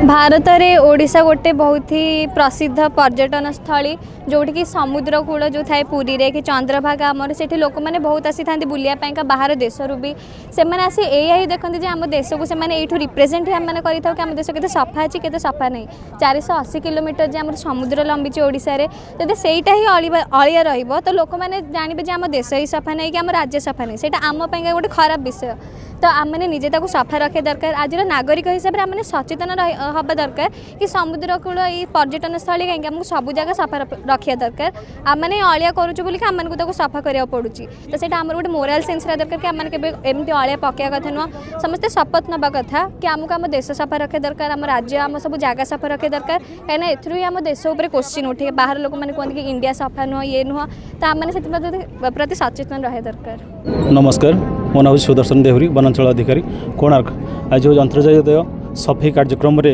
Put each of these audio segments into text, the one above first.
भारत में ओडिशा गोटे बहुत ही प्रसिद्ध पर्यटन स्थली जोटि समुद्र कूल जो थाए पुरी रे कि चंद्रभागा आमर से लोक मैंने बहुत आसी था बुलायापाई बाहर देश भी से आसी यही देखते आम देश को ये रिप्रेजेंट आम कर आम देश के सफा अच्छी के सफा नहीं 480 किलोमीटर जे आम समुद्र लंबी ओडिशा रे जब सेटा ही अलिया रही तो लोक मैंने जानवे आम देश ही सफा नहीं कि आम राज्य सफा नहीं से आम गोटे खराब विषय तो आम मैंने निजे सफा रखा दरकार आज नागरिक हिसाब से आम सचेतन हवा दरकार कि समुद्र कूल ये पर्यटन स्थली कहीं आमको सब जगह सफा रखा दरकार आम मैंने अलिया करूँ बोली आम को सफा करा पड़ू तो से आम गोटे मोराल सेन्स दरकार कि आम एमती अलिया पकड़ा कथा नुह समस्ते शपथ नवा कथा कि आमको आम देश सफा रखा दरकार आम राज्य आम सब जगह सफा रखा दरकार कहीं एथुरु ही आम देश उपर क्वेश्चन उठे बाहर लोक मैंने कहते कि इंडिया सफा नुह ये नुह तो आम मैंने प्रति सचेतन रहा दरकार। नमस्कार मो नाम सुदर्शन देहुरी वनांचल अधिकारी कोणार्क आज अंतर्जातीय सफाई कार्यक्रम रे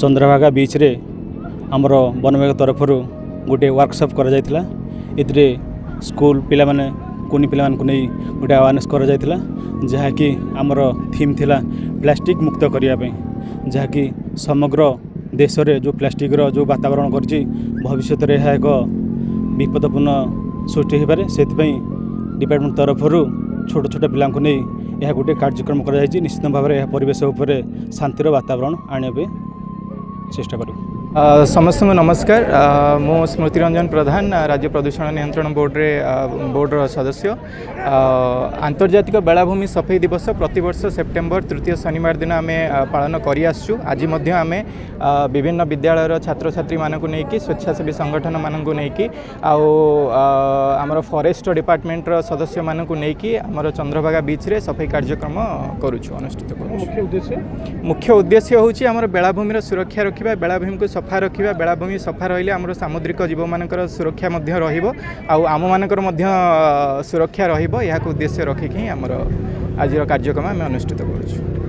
चंद्रभागा बीच रे आमर वन विभाग तरफ गोटे वर्कशॉप करा जायतिला इतरे स्कूल पिला माने कुनी पिला मान को नहीं गोटे अवेयरनेस करा जायतिला जहा कि आमर थीम थिला प्लास्टिक मुक्त करिया पे जहा कि समग्र देश रे जो प्लास्टिक रो जो वातावरण करछि भविष्य रे यह एक विपदपूर्ण सृष्टि हो पारे से डिपार्टमेंट तरफ छोट छोट पिला नहीं यह गोटे कार्यक्रम कर निश्चित भाव में यह परिवेश उपर शांतिर वातावरण आने चेष्टा करूँ। समस्त नमस्कार मो स्मृति रंजन प्रधान राज्य प्रदूषण नियंत्रण बोर्डर सदस्य आंतर्जातिक बेलाभूमि सफाई दिवस प्रतिवर्ष सेप्टेम्बर 3 शनिवार दिन आम पालन कर आज आम विभिन्न विद्यालय छात्र छात्री मानक नहीं स्वेच्छासेवी संगठन मानक नहीं आमर फॉरेस्ट डिपार्टमेंट सदस्य मानक नहीं आमर चंद्रभागा बीच रे सफाई कार्यक्रम करुछु अनुष्ठित करुछु। मुख्य उद्देश्य होछि आमर बेलाभूमि सुरक्षा रखिबा बेलाभूमि को सफा रखा बेलाभूमि सफा रही आम सामुद्रिक जीव मान सुरक्षा आम मानकर सुरक्षा रहा उद्देश्य रखिक आमर आज कार्यक्रम आम अनुष्ठित करुछु।